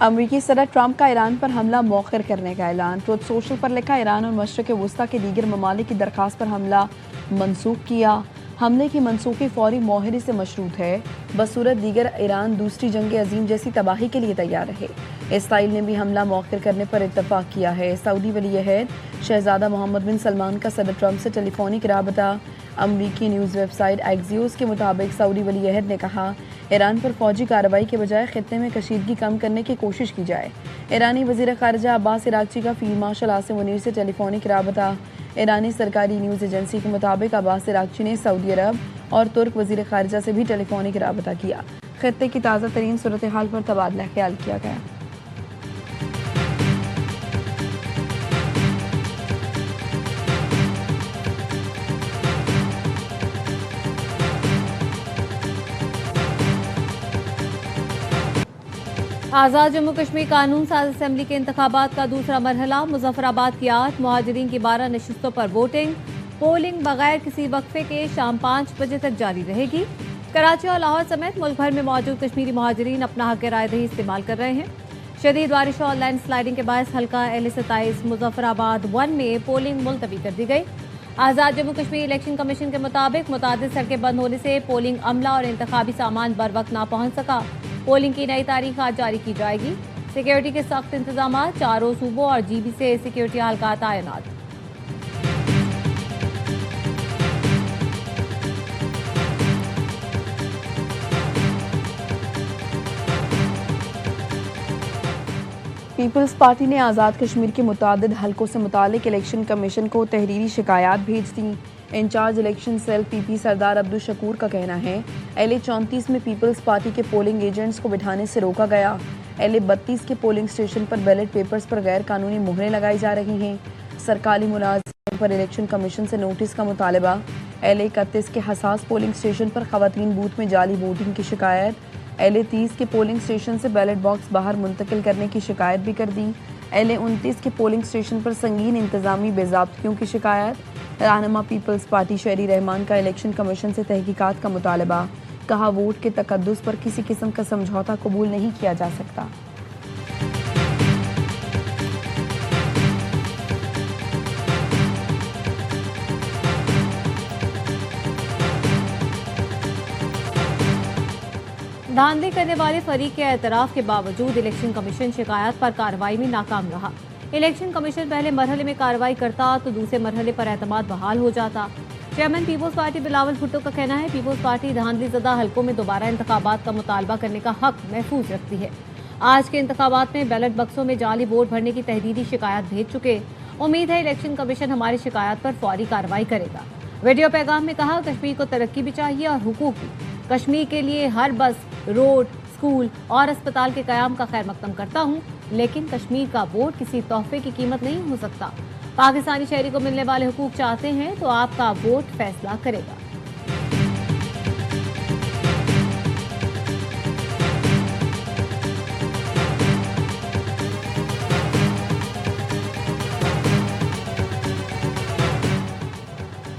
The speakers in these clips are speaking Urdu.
امریکی صدر ٹرمپ کا ایران پر حملہ مؤخر کرنے کا اعلان۔ ٹروتھ سوشل پر لکھا، ایران اور مشرق وسطیٰ کے دیگر ممالک کی درخواست پر حملہ منسوخ کیا۔ حملے کی منسوخی فوری معاہدے سے مشروط ہے، بصورت دیگر ایران دوسری جنگ عظیم جیسی تباہی کے لیے تیار رہے۔ اسرائیل نے بھی حملہ مؤخر کرنے پر اتفاق کیا ہے۔ سعودی ولی عہد شہزادہ محمد بن سلمان کا صدر ٹرمپ سے ٹیلی فونک رابطہ۔ امریکی نیوز ویب سائٹ ایکزیوس کے مطابق سعودی ولی عہد نے کہا، ایران پر فوجی کارروائی کے بجائے خطے میں کشیدگی کم کرنے کی کوشش کی جائے۔ ایرانی وزیر خارجہ عباس عراقچی کا فیلڈ مارشل عاصم منیر سے ٹیلی فونک رابطہ۔ ایرانی سرکاری نیوز ایجنسی کے مطابق عباس عراقچی نے سعودی عرب اور ترک وزیر خارجہ سے بھی ٹیلی فونک رابطہ کیا۔ خطے کی تازہ ترین صورتحال پر تبادلہ خیال کیا گیا۔ آزاد جموں کشمیر قانون ساز اسمبلی کے انتخابات کا دوسرا مرحلہ۔ مظفر آباد کی 8 مہاجرین کی 12 نشستوں پر ووٹنگ۔ پولنگ بغیر کسی وقفے کے شام 5 بجے تک جاری رہے گی۔ کراچی اور لاہور سمیت ملک بھر میں موجود کشمیری مہاجرین اپنا حق رائے دہی استعمال کر رہے ہیں۔ شدید بارش اور لینڈ سلائیڈنگ کے باعث حلقہ L27 مظفر آباد 1 میں پولنگ ملتوی کر دی گئی۔ آزاد جموں کشمیر الیکشن کمیشن کے مطابق متعدد سڑکیں بند ہونے سے پولنگ عملہ اور انتخابی سامان بر وقت نہ پہنچ سکا۔ پولنگ کی نئی تاریخ آج جاری کی جائے گی۔ سیکیورٹی کے سخت انتظامات، چاروں صوبوں اور GB سے سیکیورٹی اہلکار تعینات۔ پیپلز پارٹی نے آزاد کشمیر کے متعدد حلقوں سے متعلق الیکشن کمیشن کو تحریری شکایات بھیج دیں۔ انچارج الیکشن سیل PP سردار عبدالشکور کا کہنا ہے، LA34 میں پیپلز پارٹی کے پولنگ ایجنٹس کو بٹھانے سے روکا گیا۔ LA32 کے پولنگ اسٹیشن پر بیلٹ پیپرز پر غیر قانونی مہریں لگائی جا رہی ہیں۔ سرکاری ملازمین پر الیکشن کمیشن سے نوٹس کا مطالبہ۔ LA31 کے حساس پولنگ اسٹیشن پر خواتین بوتھ میں جعلی ووٹنگ کی شکایت۔ LA30 کے پولنگ اسٹیشن سے بیلٹ باکس باہر منتقل کرنے کی شکایت بھی کر دی۔ LA29 کے پولنگ اسٹیشن پر سنگین انتظامی بے ضابطگیوں کی شکایت۔ رہنما پیپلز پارٹی شہری رحمان کا الیکشن کمیشن سے تحقیقات کا مطالبہ۔ کہا، ووٹ کے تقدس پر کسی قسم کا سمجھوتہ قبول نہیں کیا جا سکتا۔ دھاندلی کرنے والے فریق کے اعتراف کے باوجود الیکشن کمیشن شکایات پر کارروائی میں ناکام رہا۔ الیکشن کمیشن پہلے مرحلے میں کارروائی کرتا تو دوسرے مرحلے پر اعتماد بحال ہو جاتا۔ Chairman Peoples party Bilawal Bhutto کا کہنا ہے، پیپلز پارٹی دھاندلی زدہ حلقوں میں دوبارہ انتخابات کا مطالبہ کرنے کا حق محفوظ رکھتی ہے۔ آج کے انتخابات میں بیلٹ بکسوں میں جعلی ووٹ بھرنے کی تحریری شکایات بھیج چکے۔ امید ہے الیکشن کمیشن ہماری شکایات پر فوری کارروائی کرے گا۔ ویڈیو پیغام میں کہا، کشمیر کو ترقی بھی چاہیے اور حقوق بھی۔ کشمیر کے لیے ہر بس، روڈ، اسکول اور اسپتال کے قیام کا خیر مقدم کرتا ہوں، لیکن کشمیر کا ووٹ کسی تحفے کی قیمت نہیں ہو سکتا۔ پاکستانی شہری کو ملنے والے حقوق چاہتے ہیں تو آپ کا ووٹ فیصلہ کرے گا۔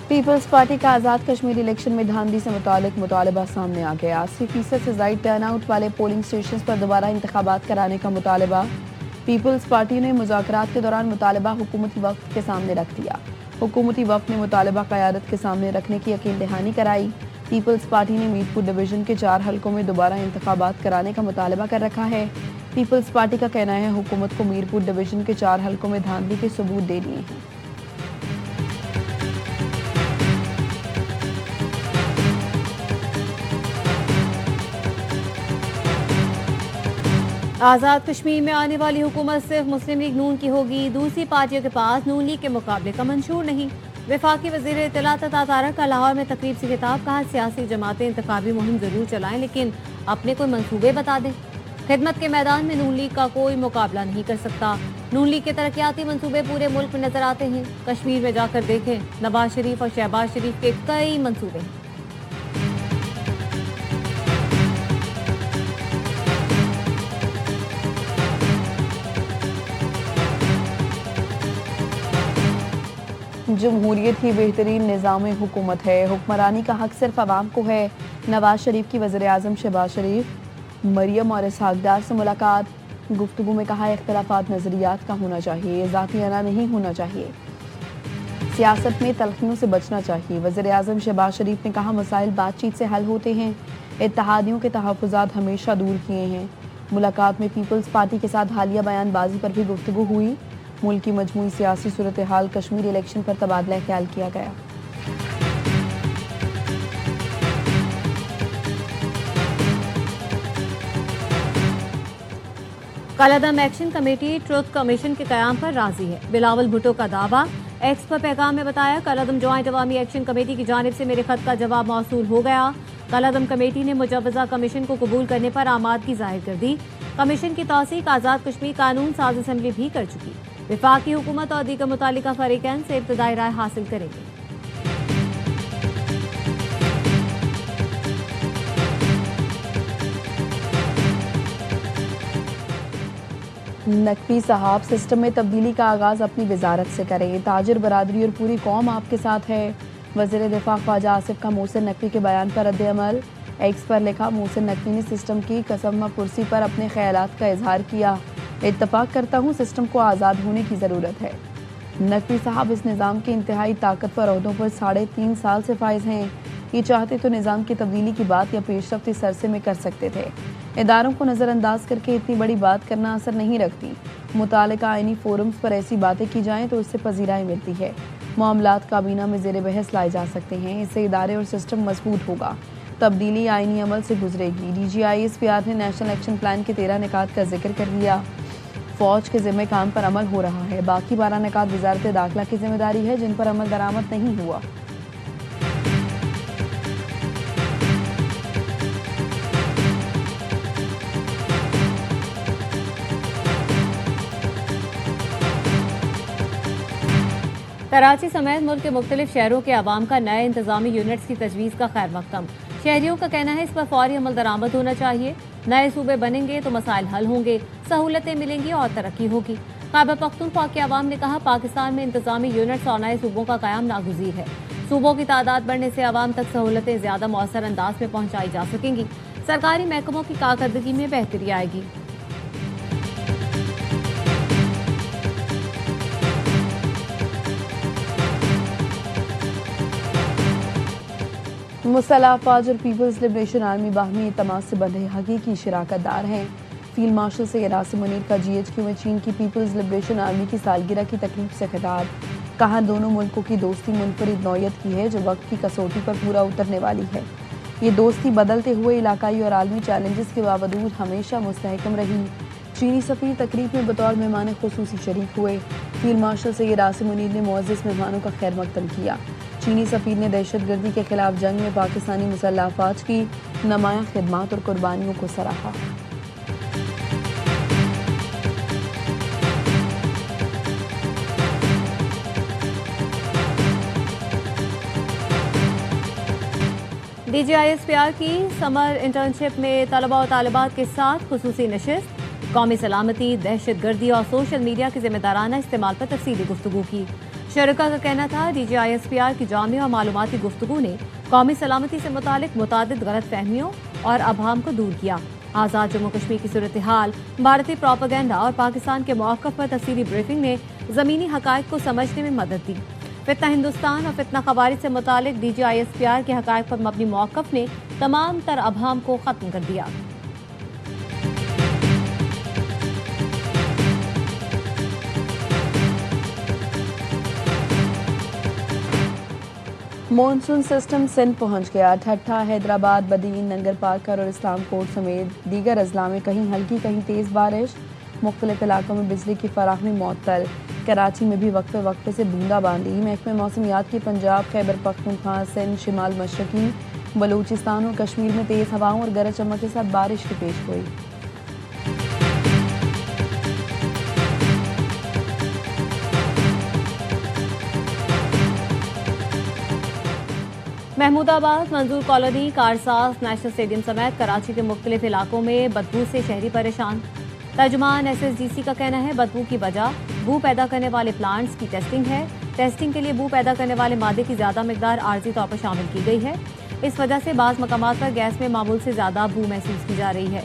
پیپلز پارٹی کا آزاد کشمیر الیکشن میں دھاندلی سے متعلق مطالبہ سامنے آ گیا۔ 80% سے زائد ٹرن آؤٹ والے پولنگ اسٹیشنز پر دوبارہ انتخابات کرانے کا مطالبہ۔ پیپلز پارٹی نے مذاکرات کے دوران مطالبہ حکومتی وفد کے سامنے رکھ دیا۔ حکومتی وفد نے مطالبہ قیادت کے سامنے رکھنے کی یقین دہانی کرائی۔ پیپلز پارٹی نے میرپور ڈویژن کے 4 حلقوں میں دوبارہ انتخابات کرانے کا مطالبہ کر رکھا ہے۔ پیپلز پارٹی کا کہنا ہے، حکومت کو میرپور ڈویژن کے 4 حلقوں میں دھاندلی کے ثبوت دے دیے ہیں۔ آزاد کشمیر میں آنے والی حکومت صرف مسلم لیگ نون کی ہوگی۔ دوسری پارٹیوں کے پاس نون لیگ کے مقابلے کا منشور نہیں۔ وفاقی وزیر اطلاعات عطا طارق کا لاہور میں تقریب سے خطاب، کہا، سیاسی جماعتیں انتخابی مہم ضرور چلائیں لیکن اپنے کوئی منصوبے بتا دیں۔ خدمت کے میدان میں نون لیگ کا کوئی مقابلہ نہیں کر سکتا۔ نون لیگ کے ترقیاتی منصوبے پورے ملک میں نظر آتے ہیں۔ کشمیر میں جا کر دیکھیں، نواز شریف اور شہباز شریف کے کئی منصوبے ہیں۔ جمہوریت ہی بہترین نظام حکومت ہے، حکمرانی کا حق صرف عوام کو ہے۔ نواز شریف کی وزیر اعظم شہباز شریف، مریم اور اسحاق ڈار سے ملاقات۔ گفتگو میں کہا اختلافات نظریات کا ہونا چاہیے، ذاتی انا نہیں ہونا چاہیے، سیاست میں تلخیوں سے بچنا چاہیے۔ وزیر اعظم شہباز شریف نے کہا مسائل بات چیت سے حل ہوتے ہیں، اتحادیوں کے تحفظات ہمیشہ دور کیے ہیں۔ ملاقات میں پیپلز پارٹی کے ساتھ حالیہ بیان بازی پر بھی گفتگو ہوئی۔ ملک کی مجموعی سیاسی صورتحال، کشمیر الیکشن پر تبادلہ خیال کیا گیا۔ کالعدم ایکشن کمیٹی ٹروتھ کمیشن کے قیام پر راضی ہے۔ بلاول بھٹو کا دعویٰ، ایکس پر پیغام میں بتایا کالعدم جوائنٹ عوامی ایکشن کمیٹی کی جانب سے میرے خط کا جواب موصول ہو گیا۔ کالعدم کمیٹی نے مجوزہ کمیشن کو قبول کرنے پر آمادگی ظاہر کر دی۔ کمیشن کی توثیق آزاد کشمیر قانون ساز اسمبلی بھی کر چکی۔ وفاقی حکومت اور دیگر متعلقہ فریقین سے ابتدائی رائے حاصل کریں گے۔ نقوی صاحب سسٹم میں تبدیلی کا آغاز اپنی وزارت سے کریں، تاجر برادری اور پوری قوم آپ کے ساتھ ہے۔ وزیر دفاع خواجہ آصف کا محسن نقوی کے بیان پر رد عمل، ایکس پر لکھا محسن نقوی نے سسٹم کی قسم پرسی پر اپنے خیالات کا اظہار کیا، اتفاق کرتا ہوں سسٹم کو آزاد ہونے کی ضرورت ہے۔ نقوی صاحب اس نظام کے انتہائی طاقتور عہدوں پر 3.5 سال سے فائز ہیں، یہ چاہتے تو نظام کی تبدیلی کی بات یا پیشرفت اس عرصے میں کر سکتے تھے۔ اداروں کو نظر انداز کر کے اتنی بڑی بات کرنا اثر نہیں رکھتی، متعلقہ آئینی فورمز پر ایسی باتیں کی جائیں تو اس سے پذیرائی ملتی ہے، معاملات کابینہ میں زیر بحث لائے جا سکتے ہیں، اس سے ادارے اور سسٹم مضبوط ہوگا، تبدیلی آئینی عمل سے گزرے گی۔ D G I S P R نے نیشنل ایکشن پلان کے 13 نکات کا ذکر کر لیا، فوج کے ذمہ کام پر عمل ہو رہا ہے، باقی 12 نکات وزارت داخلہ کی ذمہ داری ہے جن پر عمل درآمد نہیں ہوا۔ کراچی سمیت ملک کے مختلف شہروں کے عوام کا نئے انتظامی یونٹس کی تجویز کا خیر مقدم۔ شہریوں کا کہنا ہے اس پر فوری عمل درآمد ہونا چاہیے، نئے صوبے بنیں گے تو مسائل حل ہوں گے، سہولتیں ملیں گی اور ترقی ہوگی۔ خیبر پختونخوا کے عوام نے کہا پاکستان میں انتظامی یونٹس اور نئے صوبوں کا قیام ناگزیر ہے، صوبوں کی تعداد بڑھنے سے عوام تک سہولتیں زیادہ مؤثر انداز میں پہنچائی جا سکیں گی، سرکاری محکموں کی کارکردگی میں بہتری آئے گی۔ مسلح افواج اور پیپلز لبریشن آرمی باہمی اعتماد سے بندھے حقیقی شراکت دار ہیں۔ فیلڈ مارشل سید عاصم منیر کا جی ایچ کیو میں چین کی پیپلز لبریشن آرمی کی سالگرہ کی تقریب سے خطاب، کہا دونوں ملکوں کی دوستی منفرد نوعیت کی ہے جو وقت کی کسوٹی پر پورا اترنے والی ہے۔ یہ دوستی بدلتے ہوئے علاقائی اور عالمی چیلنجز کے باوجود ہمیشہ مستحکم رہی۔ چینی سفیر تقریب میں بطور مہمان خصوصی شریک ہوئے۔ فیلڈ مارشل سید عاصم منیر نے معزز مہمانوں کا خیر مقدم کیا۔ چینی سفیر نے دہشت گردی کے خلاف جنگ میں پاکستانی مسلح افواج کی نمایاں خدمات اور قربانیوں کو سراہا۔ D G I S P R کی سمر انٹرنشپ میں طلباء و طالبات کے ساتھ خصوصی نشست، قومی سلامتی، دہشت گردی اور سوشل میڈیا کے ذمہ دارانہ استعمال پر تفصیلی گفتگو کی۔ شرکا کا کہنا تھا D G I S P R کی جامع اور معلوماتی گفتگو نے قومی سلامتی سے متعلق متعدد غلط فہمیوں اور ابہام کو دور کیا۔ آزاد جموں کشمیر کی صورتحال، بھارتی پروپیگنڈا اور پاکستان کے موقف پر تفصیلی بریفنگ نے زمینی حقائق کو سمجھنے میں مدد دی۔ فتنہ ہندوستان اور فتنہ خوارج سے متعلق D G I S P R کے حقائق پر مبنی موقف نے تمام تر ابہام کو ختم کر دیا۔ مونسون سسٹم سندھ پہنچ گیا، ٹھٹھہ، حیدرآباد، بدین، ننگر پارکر اور اسلام کوٹ سمیت دیگر اضلاع میں کہیں ہلکی کہیں تیز بارش، مختلف علاقوں میں بجلی کی فراہمی معطل، کراچی میں بھی وقفے وقفے سے بوندا باندی۔ محکمہ موسمیات کی پنجاب، خیبر پختونخوا، سندھ، شمال مشرقی بلوچستان اور کشمیر میں تیز ہواؤں اور گرج چمک کے ساتھ بارش کی پیش گوئی۔ محمود آباد، منظور کالونی، کارساز، نیشنل اسٹیڈیم سمیت کراچی کے مختلف علاقوں میں بدبو سے شہری پریشان۔ ترجمان ایس ایس ڈی سی کا کہنا ہے بدبو کی وجہ بو پیدا کرنے والے پلانٹس کی ٹیسٹنگ ہے، ٹیسٹنگ کے لیے بو پیدا کرنے والے مادے کی زیادہ مقدار عارضی طور پر شامل کی گئی ہے، اس وجہ سے بعض مقامات پر گیس میں معمول سے زیادہ بو محسوس کی جا رہی ہے۔